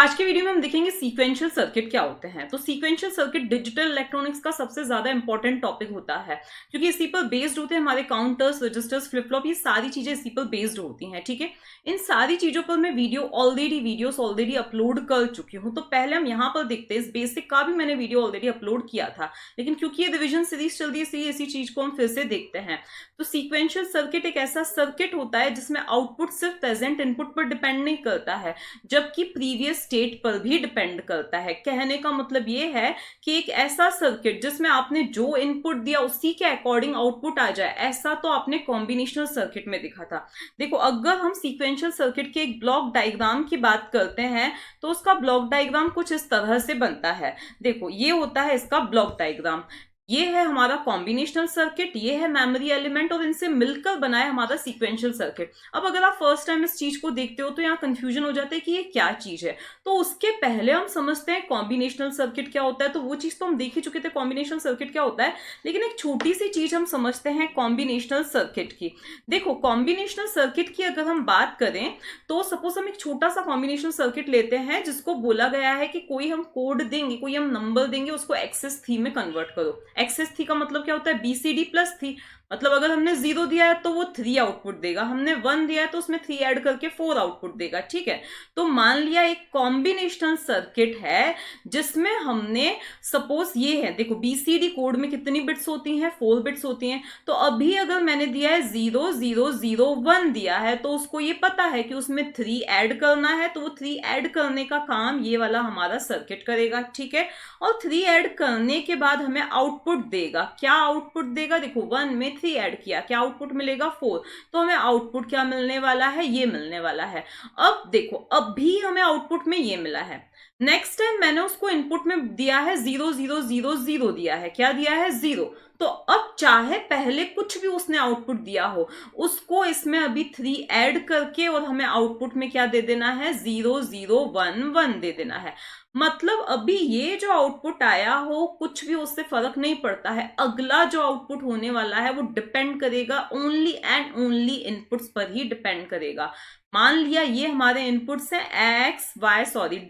आज के वीडियो में हम देखेंगे सीक्वेंशियल सर्किट क्या होते हैं। तो सीक्वेंशियल सर्किट डिजिटल इलेक्ट्रॉनिक्स का सबसे ज्यादा इंपॉर्टेंट टॉपिक होता है, क्योंकि इसी पर बेस्ड होते हैं हमारे काउंटर्स, रजिस्टर्स, फ्लिप फ्लॉप, ये सारी चीजें इसी पर बेस्ड होती हैं। ठीक है, इन सारी चीजों पर मैं वीडियोस ऑलरेडी अपलोड कर चुकी हूँ। तो पहले हम यहाँ पर देखते हैं, इस बेसिक का भी मैंने वीडियो ऑलरेडी अपलोड किया था, लेकिन क्योंकि ये रिविजन सीरीज चल रही है इसलिए इसी चीज को हम फिर से देखते हैं। तो सीक्वेंशियल सर्किट एक ऐसा सर्किट होता है जिसमें आउटपुट सिर्फ प्रेजेंट इनपुट पर डिपेंड नहीं करता है, जबकि प्रीवियस स्टेट पर भी डिपेंड करता है। कहने का मतलब ये है कि एक ऐसा सर्किट जिसमें आपने जो इनपुट दिया उसी के अकॉर्डिंग आउटपुट आ जाए, ऐसा तो आपने कॉम्बिनेशनल सर्किट में दिखा था। देखो, अगर हम सीक्वेंशियल सर्किट के एक ब्लॉक डायग्राम की बात करते हैं तो उसका ब्लॉक डायग्राम कुछ इस तरह से बनता है। देखो, ये होता है इसका ब्लॉक डायग्राम, ये है हमारा कॉम्बिनेशनल सर्किट, ये है मेमोरी एलिमेंट, और इनसे मिलकर बना है हमारा सीक्वेंशियल सर्किट। अब अगर आप फर्स्ट टाइम इस चीज को देखते हो तो यहाँ कंफ्यूजन हो जाता है कि ये क्या चीज है। तो उसके पहले हम समझते हैं कॉम्बिनेशनल सर्किट क्या होता है। तो वो चीज तो हम देख ही चुके थे, कॉम्बिनेशनल सर्किट क्या होता है, लेकिन एक छोटी सी चीज हम समझते हैं कॉम्बिनेशनल सर्किट की। देखो, कॉम्बिनेशनल सर्किट की अगर हम बात करें तो सपोज हम एक छोटा सा कॉम्बिनेशनल सर्किट लेते हैं जिसको बोला गया है कि कोई हम कोड देंगे, कोई हम नंबर देंगे, उसको एक्सेस थी में कन्वर्ट करो। एक्सेस थी का मतलब क्या होता है, बीसीडी प्लस थी। मतलब अगर हमने 0 दिया है तो वो 3 आउटपुट देगा, हमने 1 दिया है तो उसमें 3 ऐड करके 4 आउटपुट देगा। ठीक है, तो मान लिया एक कॉम्बिनेशनल सर्किट है जिसमें हमने सपोज ये है, देखो बीसीडी कोड में कितनी बिट्स होती हैं, 4 बिट्स होती हैं। तो अभी अगर मैंने दिया है 0 0 0 1 दिया है तो उसको ये पता है कि उसमें 3 ऐड करना है, तो वो 3 ऐड करने का काम ये वाला हमारा सर्किट करेगा। ठीक है, और 3 ऐड करने के बाद हमें आउटपुट देगा। क्या आउटपुट देगा, देखो 1 में 3 ऐड किया, क्या आउटपुट मिलेगा 4, तो हमें आउटपुट क्या मिलने वाला है, ये मिलने वाला है। अब देखो, अब भी हमें आउटपुट में ये मिला है। नेक्स्ट टाइम मैंने उसको इनपुट में दिया है 0 0 0 0 दिया है, क्या दिया है 0। तो अब चाहे पहले कुछ भी उसने आउटपुट दिया हो, उसको इसमें अभी 3 ऐड करके और हमें आउटपुट में क्या दे देना है, 0 0 1 1 दे देना है। मतलब अभी ये जो आउटपुट आया हो कुछ भी उससे फर्क नहीं पड़ता है, अगला जो आउटपुट होने वाला है वो डिपेंड करेगा ओनली एंड ओनली इनपुट्स पर ही डिपेंड करेगा। मान लिया ये हमारे इनपुट्स हैं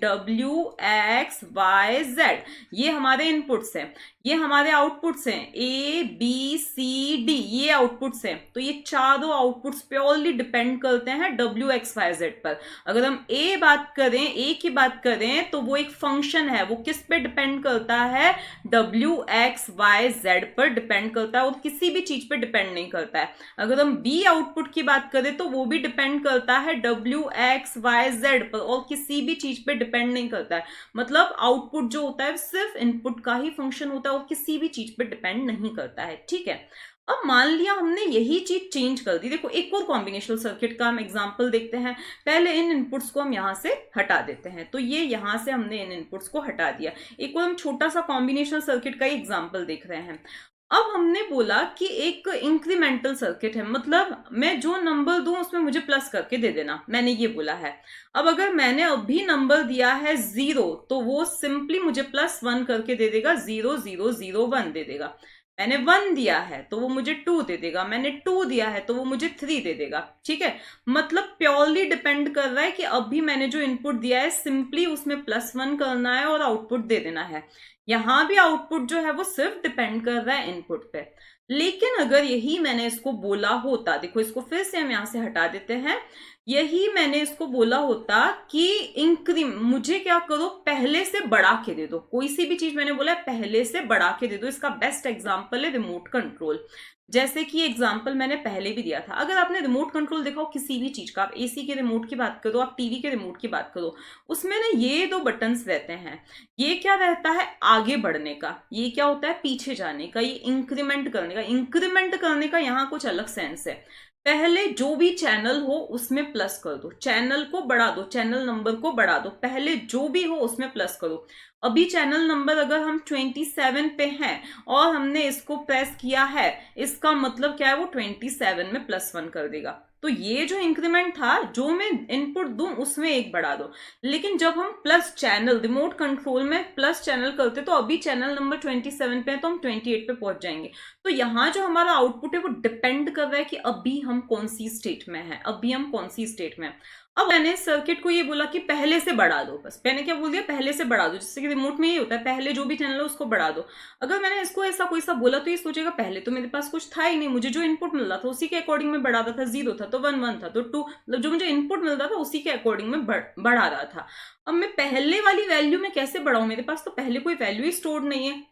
W X Y Z, ये हमारे इनपुट्स हैं, ये हमारे आउटपुट्स हैं A B C D, ये आउटपुट्स हैं। तो ये चारों आउटपुट्स प्योरली डिपेंड करते हैं W X Y Z पर। अगर हम A की बात करें तो वो एक फंक्शन है, वो किस पे डिपेंड करता है, W X Y Z पर डिपेंड करता है और किसी भी चीज पे डिपेंड नहीं करता है। अगर हम B आउटपुट की बात करें तो वो भी डिपेंड करता है W X Y Z पर और किसी भी चीज पे डिपेंड नहीं करता है। मतलब आउटपुट जो होता है सिर्फ इनपुट का ही फंक्शन होता है और किसी भी चीज पे डिपेंड नहीं करता है। ठीक है, अब मान लिया हमने यही चीज चेंज कर दी। देखो, एक और कॉम्बिनेशनल सर्किट का हम एग्जांपल देखते हैं। पहले इन इनपुट्स को हम यहां से हटा देते हैं, तो ये यहां से हमने इन इनपुट्स को हटा दिया। एक और हम छोटा सा कॉम्बिनेशनल सर्किट का ही एग्जांपल देख रहे हैं। अब हमने बोला कि एक इंक्रीमेंटल सर्किट है, मतलब मैं जो नंबर दूं उसमें मुझे प्लस करके दे देना, मैंने ये बोला है। अब अगर मैंने अभी नंबर दिया है 0 तो वो सिंपली मुझे +1 करके दे देगा, 0 0 0 1 दे देगा। मैंने 1 दिया है तो वो मुझे 2 दे देगा, मैंने 2 दिया है तो वो मुझे 3 दे देगा। ठीक है, मतलब प्योरली डिपेंड कर रहा है कि अभी मैंने जो इनपुट दिया है सिंपली उसमें +1 करना है और आउटपुट दे देना है। यहां भी आउटपुट जो है वो सिर्फ डिपेंड कर रहा है इनपुट पे। लेकिन अगर यही मैंने इसको बोला होता, देखो इसको फिर से हम यहां से हटा देते हैं, यही मैंने इसको बोला होता कि मुझे क्या करो, पहले से बढ़ा के दे दो। कोई सी भी चीज मैंने बोला है पहले से बढ़ा के दे दो। इसका बेस्ट एग्जांपल है रिमोट कंट्रोल। जैसे कि एग्जांपल मैंने पहले भी दिया था, अगर आपने रिमोट कंट्रोल देखा हो किसी भी चीज का, आप एसी के रिमोट की बात करो, आप टीवी के रिमोट की बात करो, उसमें ना ये 2 बटन्स रहते हैं। ये क्या रहता है, आगे बढ़ने का, ये क्या होता है, पीछे जाने का, ये इंक्रीमेंट करने का। इंक्रीमेंट करने का यहाँ कुछ अलग सेंस है। पहले जो भी चैनल हो उसमें प्लस कर दो, चैनल को बढ़ा दो, चैनल नंबर को बढ़ा दो, पहले जो भी हो उसमें प्लस करो। अभी चैनल नंबर अगर हम 27 पे हैं और हमने इसको प्रेस किया है, इसका मतलब क्या है, वो 27 में +1 कर देगा। तो ये जो इंक्रीमेंट था, जो मैं इनपुट दूं उसमें 1 बढ़ा दो। लेकिन जब हम प्लस चैनल, रिमोट कंट्रोल में प्लस चैनल करते तो अभी चैनल नंबर 27 पे है तो हम 28 पे पहुंच जाएंगे। तो यहाँ जो हमारा आउटपुट है वो डिपेंड कर रहा है कि अभी हम कौन सी स्टेट में है, अभी हम कौन सी स्टेट में है। अब मैंने सर्किट को ये बोला कि पहले से बढ़ा दो, बस मैंने क्या बोल दिया, पहले से बढ़ा दो, जिससे कि रिमोट में ये होता है पहले जो भी चैनल है उसको बढ़ा दो। अगर मैंने इसको ऐसा कोई सा बोला तो ये सोचेगा पहले तो मेरे पास कुछ था ही नहीं, मुझे जो इनपुट मिल रहा था उसी के अकॉर्डिंग में बढ़ा रहा था, 0 था तो 1 1 था तो 2, मतलब जो मुझे इनपुट मिल रहा था उसी के अकॉर्डिंग में बढ़ा रहा था। अब मैं पहले वाली वैल्यू में कैसे बढ़ाऊं, मेरे पास तो पहले कोई वैल्यू ही स्टोर्ड नहीं है।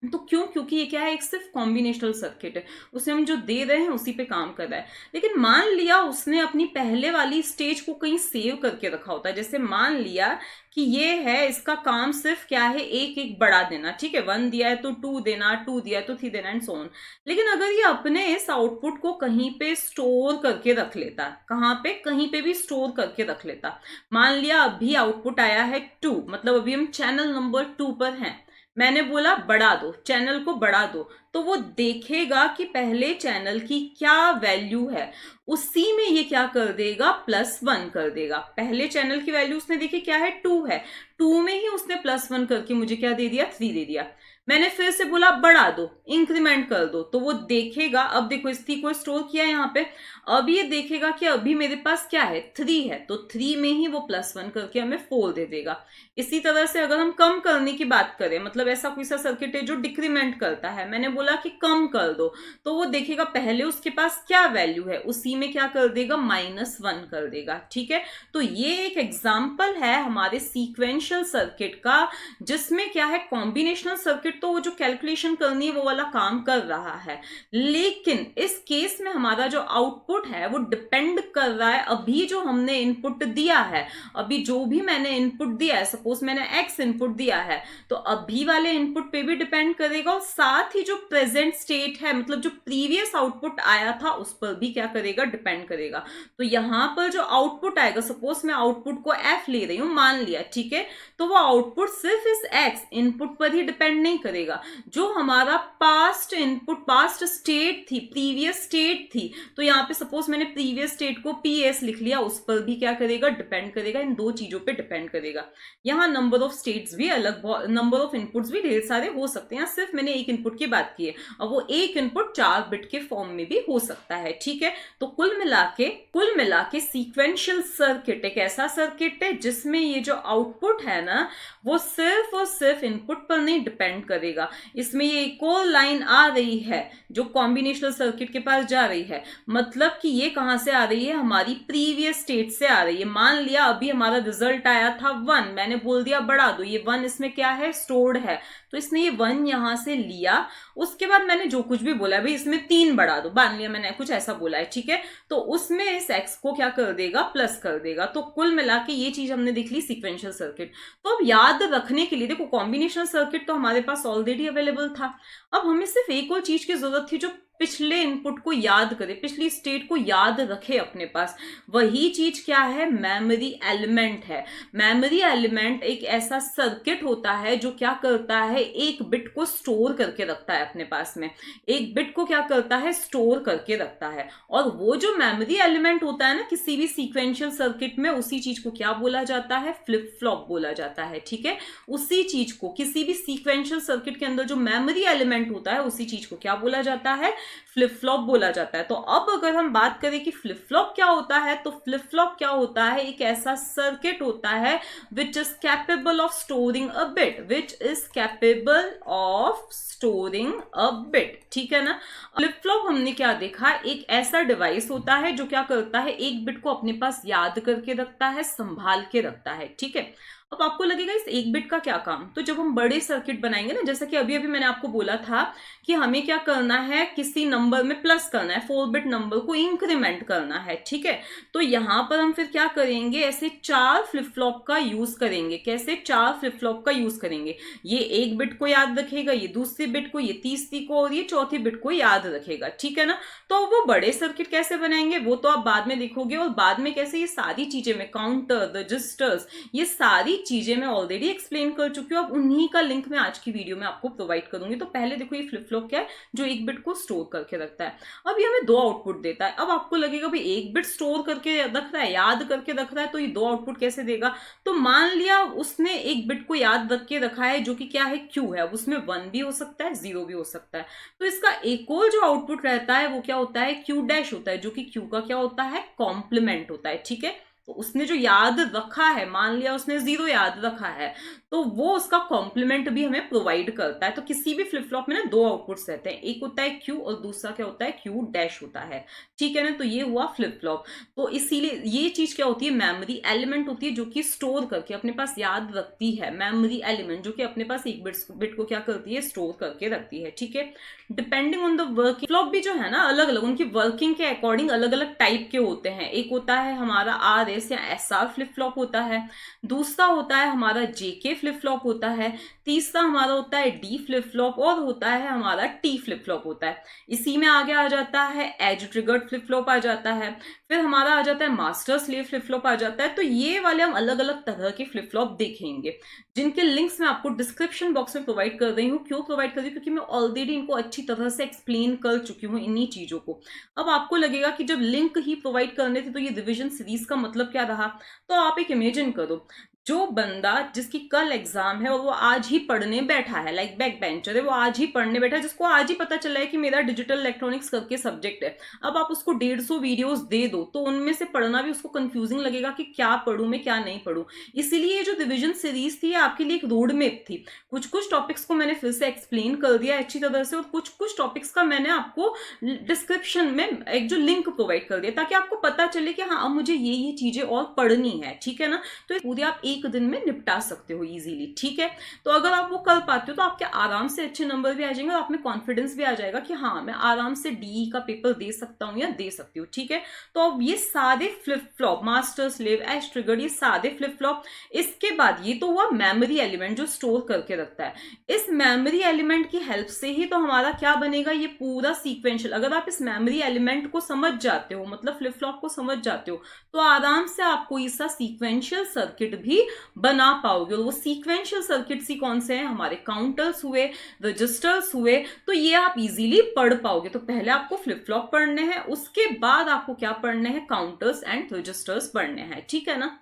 तो क्यों, क्योंकि ये क्या है, एक सिर्फ कॉम्बिनेशनल सर्किट है, उसे हम जो दे रहे हैं उसी पे काम कर रहा है। लेकिन मान लिया उसने अपनी पहले वाली स्टेज को कहीं सेव करके रखा होता है, जैसे मान लिया कि ये है, इसका काम सिर्फ क्या है, एक एक बढ़ा देना, ठीक है, 1 दिया है तो 2 देना, 2 दिया है तो 3 देना एंड सो ऑन। लेकिन अगर ये अपने इस आउटपुट को कहीं पे स्टोर करके रख लेता, कहाँ पे, कहीं पे भी स्टोर करके रख लेता। मान लिया अभी आउटपुट आया है 2, मतलब अभी हम चैनल नंबर 2 पर हैं, मैंने बोला बढ़ा दो, चैनल को बढ़ा दो, तो वो देखेगा कि पहले चैनल की क्या वैल्यू है, उसी में ये क्या कर देगा, +1 कर देगा। पहले चैनल की वैल्यू उसने देखी क्या है, 2 है, 2 में ही उसने +1 करके मुझे क्या दे दिया, 3 दे दिया। मैंने फिर से बोला बढ़ा दो, इंक्रीमेंट कर दो, तो वो देखेगा, अब देखो इस 3 को स्टोर किया यहाँ पे, अब ये देखेगा कि अभी मेरे पास क्या है, 3 है, तो 3 में ही वो +1 करके हमें 4 दे देगा। इसी तरह से अगर हम कम करने की बात करें, मतलब ऐसा कोई सा सर्किट है जो डिक्रीमेंट करता है, मैंने बोला कि कम कर दो, तो वो देखेगा पहले उसके पास क्या वैल्यू है, उसी में क्या कर देगा, -1 कर देगा, ठीक है। तो ये एक एग्जाम्पल है हमारे सीक्वेंशियल सर्किट का, जिसमें क्या है, कॉम्बिनेशनल सर्किट तो वो जो कैलकुलेशन करनी है वो वाला काम कर रहा है, लेकिन इस केस में हमारा जो आउटपुट है वो डिपेंड कर रहा है अभी जो हमने इनपुट दिया है, अभी जो भी मैंने इनपुट दिया है, सपोज मैंने x इनपुट दिया है, तो अभी वाले इनपुट पे भी डिपेंड करेगा, और साथ ही जो प्रेजेंट स्टेट है, मतलब जो प्रीवियस आउटपुट आया था उस पर भी क्या करेगा, डिपेंड करेगा। तो यहां पर जो आउटपुट आएगा, सपोज मैं आउटपुट को f ले रही हूं, मान लिया, ठीक है, तो वो आउटपुट सिर्फ इस x इनपुट पर ही डिपेंड नहीं करेगा, जो हमारा पास्ट इनपुट, पास्ट स्टेट थी, प्रीवियस स्टेट थी, तो यहाँ पे सपोज मैंने प्रीवियस स्टेट को PS लिख लिया, उस पर भी क्या करेगा, डिपेंड करेगा, इन दो चीजों पे डिपेंड करेगा। यहाँ नंबर ऑफ स्टेट्स भी अलग, नंबर ऑफ इनपुट्स भी ढेर सारे हो सकते हैं, सिर्फ मैंने एक इनपुट की बात की है, और वो एक इनपुट 4 बिट के फॉर्म में भी हो सकता है, ठीक है। तो कुल मिला के सीक्वेंशियल सर्किट एक ऐसा सर्किट है जिसमें ये जो आउटपुट है ना, वो सिर्फ और सिर्फ इनपुट पर नहीं डिपेंड करेगा। इसमें ये एक और लाइन आ रही है जो कॉम्बिनेशनल सर्किट के पास जा रही है, मतलब कि ये कहां से आ रही है, हमारी प्रीवियस स्टेट से आ रही है। मान लिया अभी हमारा रिजल्ट आया था 1, मैंने बोल दिया बढ़ा दो, ये 1 इसमें क्या है, स्टोर्ड है, तो इसने ये 1 यहां से लिया, उसके बाद मैंने जो कुछ भी बोला, भाई इसमें 3 बढ़ा दो, मान लिया मैंने कुछ ऐसा बोला है, ठीक है, तो उसमें इस x को क्या कर देगा, प्लस कर देगा। तो कुल मिला के ये चीज हमने देख ली सीक्वेंशियल सर्किट। तो अब याद रखने के लिए देखो, कॉम्बिनेशनल सर्किट तो हमारे पास ऑलरेडी अवेलेबल था, अब हमें सिर्फ एक और चीज की जरूरत थी जो पिछले इनपुट को याद करे, पिछली स्टेट को याद रखे अपने पास। वही चीज क्या है, मेमोरी एलिमेंट है। मेमोरी एलिमेंट एक ऐसा सर्किट होता है जो क्या करता है, एक बिट को स्टोर करके रखता है अपने पास में, एक बिट को क्या करता है, स्टोर करके रखता है। और वो जो मेमोरी एलिमेंट होता है ना किसी भी सीक्वेंशियल सर्किट में, उसी चीज को क्या बोला जाता है, फ्लिप फ्लॉप बोला जाता है, ठीक है। उसी चीज को, किसी भी सीक्वेंशियल सर्किट के अंदर जो मेमोरी एलिमेंट होता है, उसी चीज को क्या बोला जाता है, फ्लिप फ्लॉप बोला जाता है। तो अब अगर हम बात करें कि फ्लिप फ्लॉप क्या होता है, तो फ्लिप फ्लॉप क्या होता है, एक ऐसा सर्किट होता है which is capable of storing a bit, which is capable of storing a bit, ठीक है ना। फ्लिप फ्लॉप हमने क्या देखा, एक ऐसा डिवाइस होता है जो क्या करता है, एक बिट को अपने पास याद करके रखता है, संभाल के रखता है, ठीक है। अब आपको लगेगा इस एक बिट का क्या काम, तो जब हम बड़े सर्किट बनाएंगे ना, जैसा कि अभी अभी मैंने आपको बोला था कि हमें क्या करना है, किसी नंबर में प्लस करना है, 4 बिट नंबर को इंक्रीमेंट करना है, ठीक है। तो यहां पर हम फिर क्या करेंगे, ऐसे 4 फ्लिप फ्लॉप का यूज करेंगे। कैसे 4 फ्लिप फ्लॉप का यूज करेंगे, ये एक बिट को याद रखेगा, ये दूसरी बिट को, ये तीसरी को, और ये चौथी बिट को याद रखेगा, ठीक है ना। तो वो बड़े सर्किट कैसे बनाएंगे वो तो आप बाद में देखोगे, और बाद में कैसे ये सारी चीजें में काउंटर, रजिस्टर्स, ये सारी चीजें मैं ऑलरेडी एक्सप्लेन कर चुकी हूँ। अब उन्हीं का लिंक मैं आज की वीडियो में आपको प्रोवाइड करूंगी। तो पहले देखो ये फ्लिप फ्लॉप क्या है, जो एक बिट को स्टोर करके रखता है। अब ये हमें 2 आउटपुट देता है। अब आपको लगेगा भाई एक बिट स्टोर करके रख रहा है, याद करके रख रहा है, तो ये 2 आउटपुट कैसे देगा। तो मान लिया उसने एक बिट को याद रख के रखा है जो कि क्या है, क्यू है, उसमें 1 भी हो सकता है, 0 भी हो सकता है। तो इसका एक और जो आउटपुट रहता है वो क्या होता है, क्यू डैश होता है, जो कि क्यू का क्या होता है, कॉम्प्लीमेंट होता है, ठीक है। तो उसने जो याद रखा है, मान लिया उसने 0 याद रखा है, तो वो उसका कॉम्प्लीमेंट भी हमें प्रोवाइड करता है। तो किसी भी फ्लिप फ्लॉप में ना 2 आउटपुट्स रहते हैं, एक होता है क्यू और दूसरा क्या होता है, क्यू डैश होता है, ठीक है ना। तो ये हुआ फ्लिप फ्लॉप। तो इसीलिए ये चीज क्या होती है, मेमोरी एलिमेंट होती है जो कि स्टोर करके अपने पास याद रखती है, मेमोरी एलिमेंट जो कि अपने पास एक बिट को क्या करती है, स्टोर करके रखती है, ठीक है। Depending on the working flop भी जो है ना, अलग अलग उनकी वर्किंग के अकॉर्डिंग अलग अलग टाइप के होते हैं। एक होता है हमारा आर एस या एस आर फ्लिप फ्लॉप होता है, दूसरा होता है हमारा जेके फ्लिप फ्लॉप होता है, तीसरा हमारा होता है डी फ्लिप फ्लॉप, और होता है हमारा टी फ्लिप फ्लॉप होता है। इसी में आगे आ जाता है एज ट्रिगर्ड फ्लिप फ्लॉप आ जाता है, फिर हमारा आ जाता है मास्टर स्लेव फ्लिप फ्लॉप आ जाता है। तो ये वाले हम अलग अलग तरह के फ्लिप फ्लॉप देखेंगे, जिनके लिंक्स मैं आपको डिस्क्रिप्शन बॉक्स में प्रोवाइड कर रही हूँ। क्यों प्रोवाइड कर रही हूँ, क्योंकि मैं ऑलरेडी इनको अच्छी तरह से एक्सप्लेन कर चुकी हूँ इन्हीं चीजों को। अब आपको लगेगा कि जब लिंक ही प्रोवाइड करने थे तो ये रिविजन सीरीज का मतलब क्या रहा। तो आप एक इमेजिन करो, जो बंदा जिसकी कल एग्जाम है और वो आज ही पढ़ने बैठा है, लाइक बैक बेंचर है, वो आज ही पढ़ने बैठा है, जिसको आज ही पता चला है कि मेरा डिजिटल इलेक्ट्रॉनिक्स करके सब्जेक्ट है। अब आप उसको 150 वीडियोस दे दो तो उनमें से पढ़ना भी उसको कंफ्यूजिंग लगेगा कि क्या पढ़ूं मैं, क्या नहीं पढ़ूं। इसीलिए ये जो रिविजन सीरीज थी, ये आपके लिए एक रोड मैप थी। कुछ कुछ टॉपिक्स को मैंने फिर से एक्सप्लेन कर दिया अच्छी तरह से, और कुछ कुछ टॉपिक्स का मैंने आपको डिस्क्रिप्शन में एक जो लिंक प्रोवाइड कर दिया, ताकि आपको पता चले कि हाँ अब मुझे ये चीजें और पढ़नी है, ठीक है ना। तो पूरी आप एक दिन में निपटा सकते हो इजीली, ठीक है। तो अगर आप वो कर पाते हो तो आपके आराम से अच्छे नंबर भी आ जाएंगे, और आप में कॉन्फिडेंस भी आ जाएगा कि हाँ मैं आराम से डीई का पेपर दे सकता हूँ या दे सकती हूँ, ठीक है। तो अब ये सारे flip flop, master slave, edge triggered, ये सारे फ्लिप फ्लॉप। इसके बाद ये तो हुआ मेमोरी एलिमेंट जो स्टोर करके रखता है। इस मेमोरी एलिमेंट की हेल्प से ही तो हमारा क्या बनेगा, ये पूरा सीक्वेंशियल। अगर आप इस मेमोरी एलिमेंट को समझ जाते हो, मतलब फ्लिप फ्लॉप को समझ जाते हो, तो आराम से आपको इसका सीक्वेंशियल सर्किट भी बना पाओगे। और वो सीक्वेंशियल सर्किट्स ही कौन से हैं, हमारे काउंटर्स हुए, रजिस्टर्स हुए। तो ये आप इजीली पढ़ पाओगे। तो पहले आपको फ्लिप फ्लॉप पढ़ने हैं, उसके बाद आपको क्या पढ़ने हैं, काउंटर्स एंड रजिस्टर्स पढ़ने हैं, ठीक है ना।